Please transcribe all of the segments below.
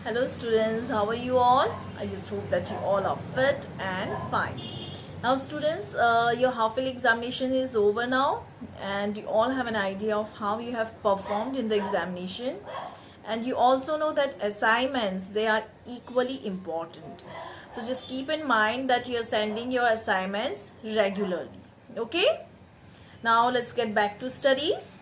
Hello students, how are you all? I just hope that you all are fit and fine. Now students, your half-yearly examination is over now and you all have an idea of how you have performed in the examination, and you also know that assignments, they are equally important. So just keep in mind that you are sending your assignments regularly. Okay? Now let's get back to studies.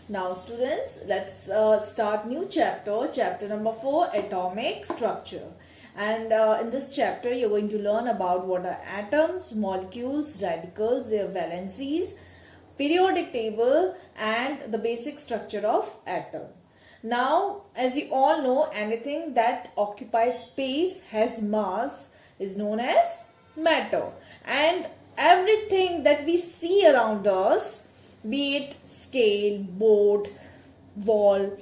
Now students, let's start new chapter number 4, atomic structure. And in this chapter, you're going to learn about what are atoms, molecules, radicals, their valencies, periodic table, and the basic structure of atom. Now, as you all know, anything that occupies space, has mass, is known as matter. And everything that we see around us, be it scale, board, wall,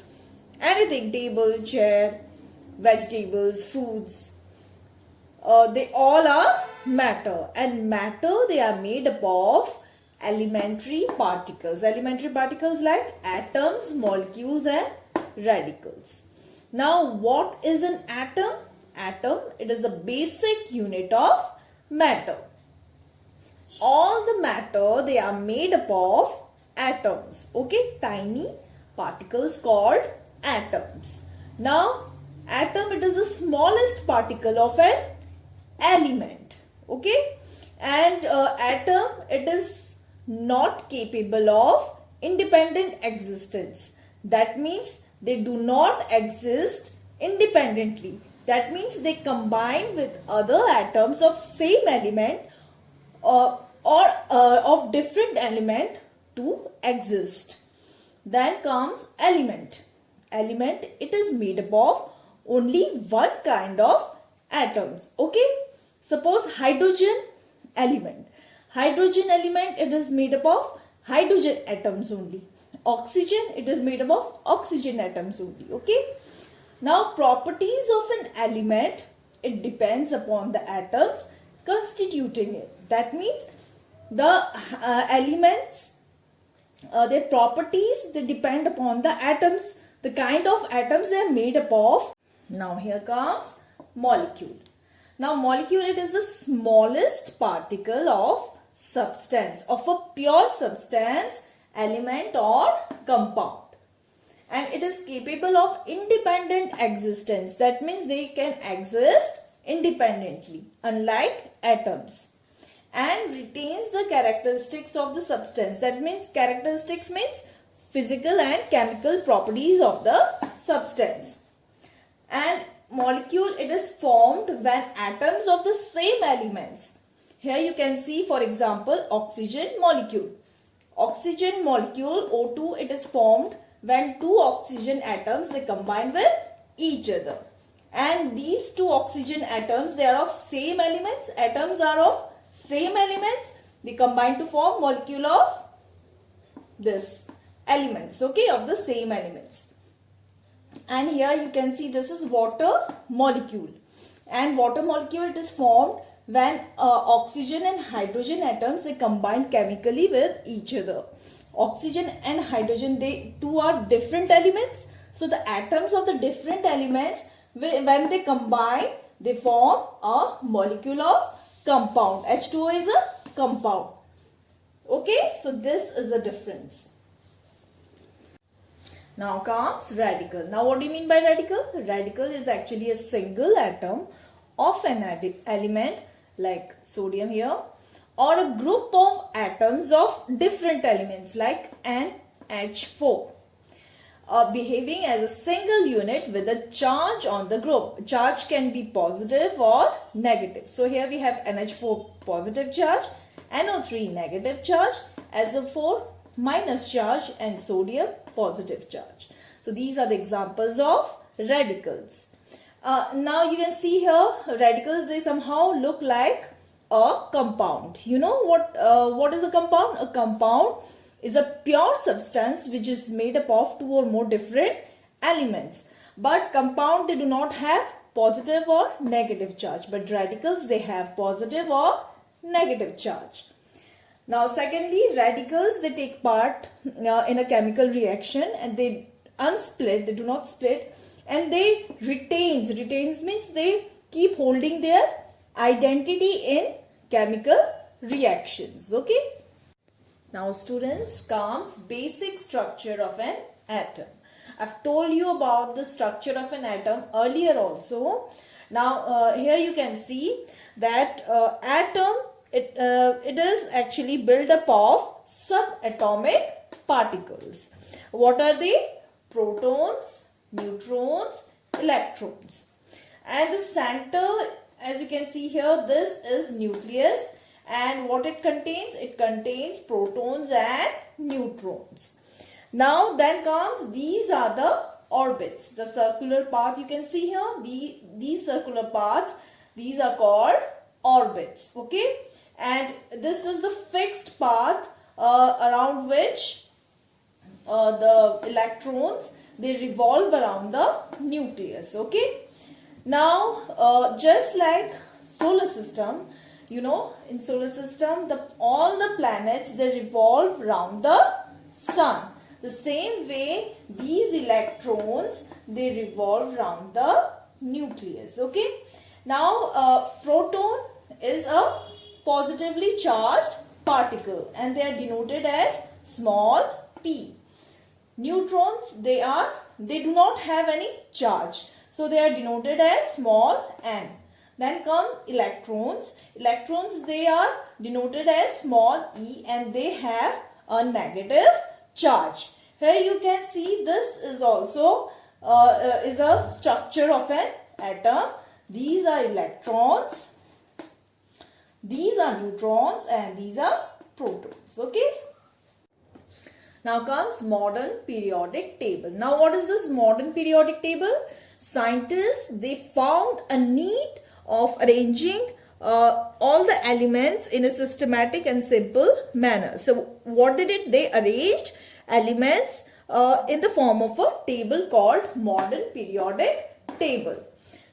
anything, table, chair, vegetables, fruits, they all are matter. And matter, they are made up of elementary particles. Elementary particles like atoms, molecules and radicals. Now, what is an atom? Atom, it is a basic unit of matter. All the matter, they are made up of atoms. Okay, tiny particles called atoms. Now, atom, it is the smallest particle of an element. Okay, and atom, it is not capable of independent existence. That means they do not exist independently. That means they combine with other atoms of same element or of different element to exist. Then comes element. Element, it is made up of only one kind of atoms. Okay, suppose hydrogen element. Hydrogen element, it is made up of hydrogen atoms only. Oxygen, it is made up of oxygen atoms only. Okay, now properties of an element, it depends upon the atoms constituting it. That means the elements, their properties, they depend upon the atoms, the kind of atoms they are made up of. Now here comes molecule. Now molecule, it is the smallest particle of substance, of a pure substance, element or compound. And it is capable of independent existence. That means they can exist independently, unlike atoms. And retains the characteristics of the substance. That means characteristics means physical and chemical properties of the substance. And molecule, it is formed when atoms of the same elements. Here you can see, for example, oxygen molecule. Oxygen molecule O2, it is formed when two oxygen atoms, they combine with each other. And these two oxygen atoms, they are of same elements. Atoms are of same elements, they combine to form molecule of this elements, okay, of the same elements. And here you can see this is water molecule. And water molecule, it is formed when oxygen and hydrogen atoms, they combine chemically with each other. Oxygen and hydrogen, they two are different elements. So the atoms of the different elements, when they combine, they form a molecule of compound. H2O is a compound. Okay, so this is the difference. Now comes radical. Now what do you mean by radical? Radical is actually a single atom of an element like sodium here, or a group of atoms of different elements like NH4. Behaving as a single unit with a charge on the group. Charge can be positive or negative. So here we have NH4 positive charge, NO3 negative charge, SO4 minus charge, and sodium positive charge. So these are the examples of radicals. Now you can see here radicals, they somehow look like a compound. You know what is a compound? A compound is a pure substance which is made up of two or more different elements. But compound, they do not have positive or negative charge. But radicals, they have positive or negative charge. Now secondly, radicals, they take part in a chemical reaction and they unsplit, they do not split and they retains means they keep holding their identity in chemical reactions. Okay. Now students, comes basic structure of an atom. I've told you about the structure of an atom earlier also. Now here you can see that atom, it is actually built up of subatomic particles. What are they? Protons, neutrons, electrons. And the center, as you can see here, this is nucleus, and what it contains? It contains protons and neutrons. Now then comes, these are the orbits, the circular path you can see here, these circular paths, these are called orbits. Okay, and this is the fixed path around which the electrons, they revolve around the nucleus. Okay. Now just like solar system, you know, in solar system all the planets, they revolve around the sun. The same way these electrons, they revolve around the nucleus. Okay. Now proton is a positively charged particle and they are denoted as small p. Neutrons, they do not have any charge, so they are denoted as small n. Then comes electrons. Electrons, they are denoted as small e and they have a negative charge. Here you can see this is also is a structure of an atom. These are electrons, these are neutrons, and these are protons. Okay. Now comes modern periodic table. Now what is this modern periodic table? Scientists, they found a need of arranging all the elements in a systematic and simple manner. So what they did? They arranged elements in the form of a table called modern periodic table.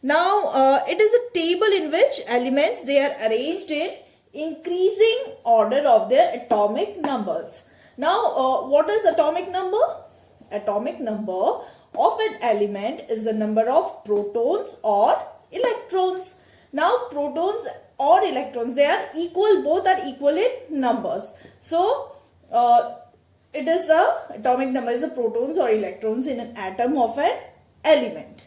Now it is a table in which elements, they are arranged in increasing order of their atomic numbers. Now what is atomic number? Atomic number of an element is the number of protons or electrons. Now protons or electrons, they are equal, both are equal in numbers. So it is the atomic number is the protons or electrons in an atom of an element.